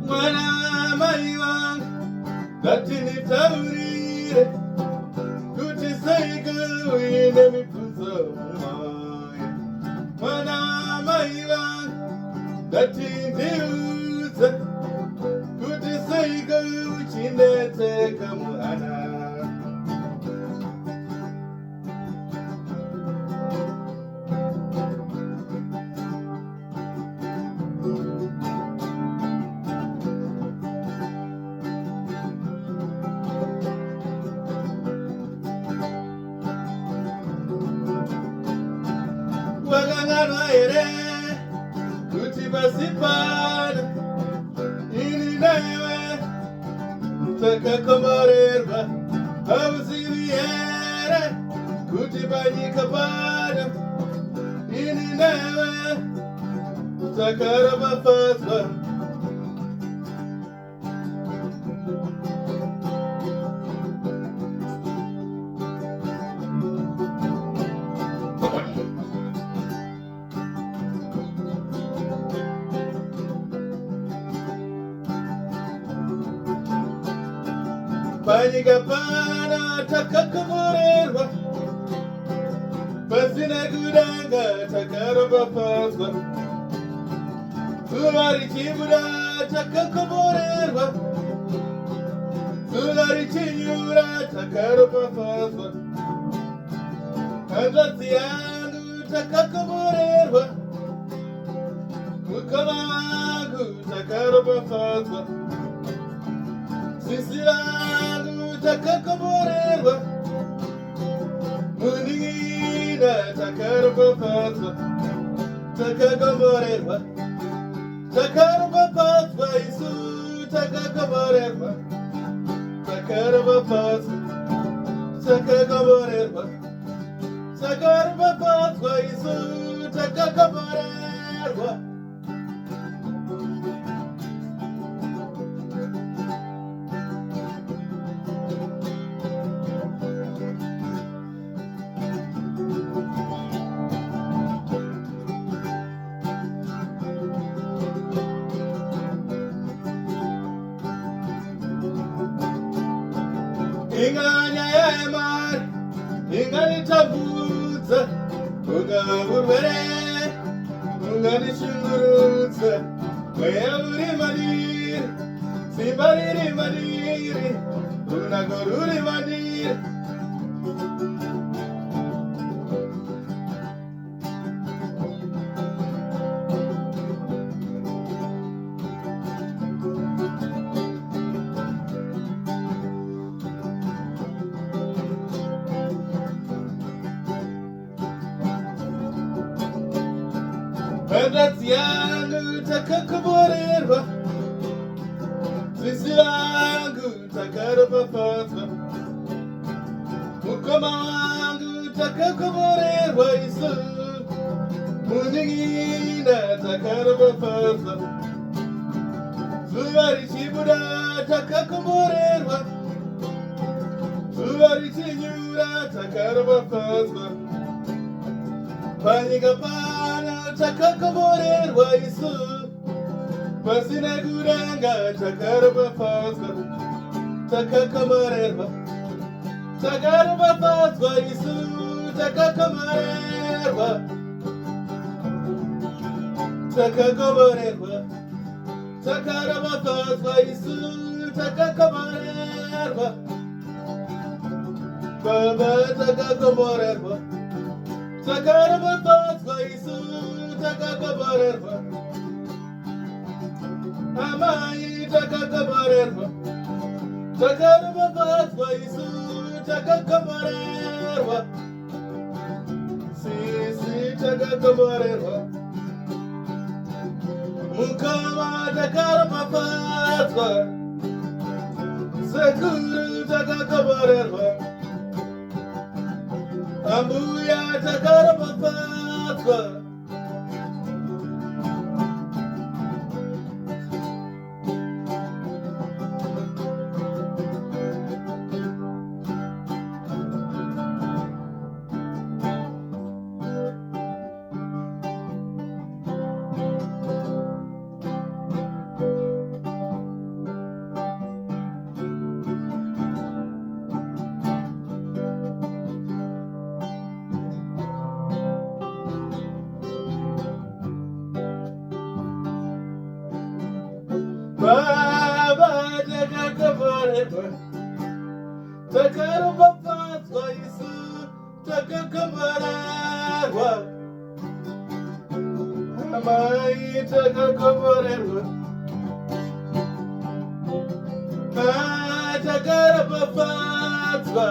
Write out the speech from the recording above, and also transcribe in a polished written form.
Mwana maiwa gatini taurire kuti saiga uine mipunzo mumaya. Mwana maiwa gatindiudza kuti saiga uchinetseka muhana. Wakangana ere kuti pasipana ini naiwe takakomorerwa. Hauzivi ere kuti panyika pano ini naiwe takaropafadzwa. Panyika pano takakomorerwa, pasina kudanga takaropafadzwa. Zuva richibuda takakomorerwa, zuva richinyura takaropafadzwa. Hanzvadzi yangu takakomorerwa, mukoma wangu takaropafadzwa. Sisi vangu takakomorerwa, muning'ina takaropafadzwa. Takakomorerwa, takaropafadzwa isu takakomorerwa. Takaropafadzwa, takakomorerwa, takaropafadzwa isu takakomorerwa. Inganyaya yemari inganitambudza, ungaurwere unganishungurudza. Mweya uri mandiri, simba riri mandiri, runako ruri mandiri. Hanzvadzi yangu takakomorerwa, sisi vangu takaropafadzwa. Mukoma wangu takakomorerwa isu, muning'ina takaropafadzwa. Zuva richibuda takakomorerwa, zuva richinyura takaropafadzwa. Panyika pano takakomorerwa isu, pasina kudanga takaropafadzwa. Takakomorerwa, takaropafadzwa isu takakomorerwa. Takakomorerwa, takaropafadzwa isu takakomorerwa. Baba takakomorerwa, takaropafadzwa isu takakomorerwa. Amai takakabarerwa. Takarababazwa isu takakabarerwa. Sisi takakabarerwa. Mukama takarababazwa. Sekuru takakabarerwa. Ambuya takarababazwa. Baba takakabarerwa. Takarababazwa isu takakabarerwa. Amai takakabarerwa. Takarababazwa.